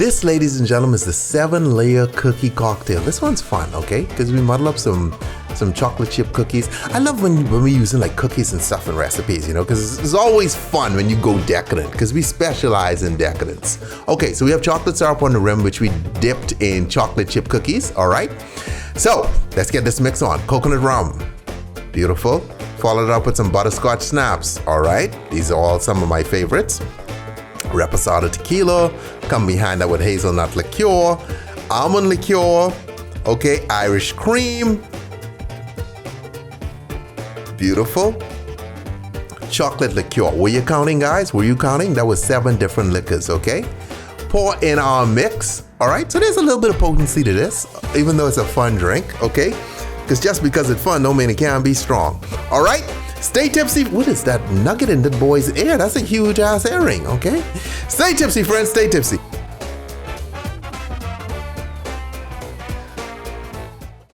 This, ladies and gentlemen, is the 7-layer cookie cocktail. This one's fun, okay? Because we muddle up some chocolate chip cookies. I love when we're using like cookies and stuff in recipes, you know, because it's always fun when you go decadent, because we specialize in decadence. Okay, so we have chocolate syrup on the rim, which we dipped in chocolate chip cookies, all right? So let's get this mix on. Coconut rum, beautiful. Followed up with some butterscotch schnapps, all right? These are all some of my favorites. Reposado Tequila, come behind that with hazelnut liqueur, almond liqueur, okay, Irish cream, beautiful. Chocolate liqueur, were you counting, guys? Were you counting? That was 7 different liquors, okay? Pour in our mix, all right? So there's a little bit of potency to this, even though it's a fun drink, okay? Because just because it's fun don't mean it can't be strong, all right? Stay tipsy. What is that nugget in that boy's ear? That's a huge ass earring, okay? Stay tipsy, friends, stay tipsy.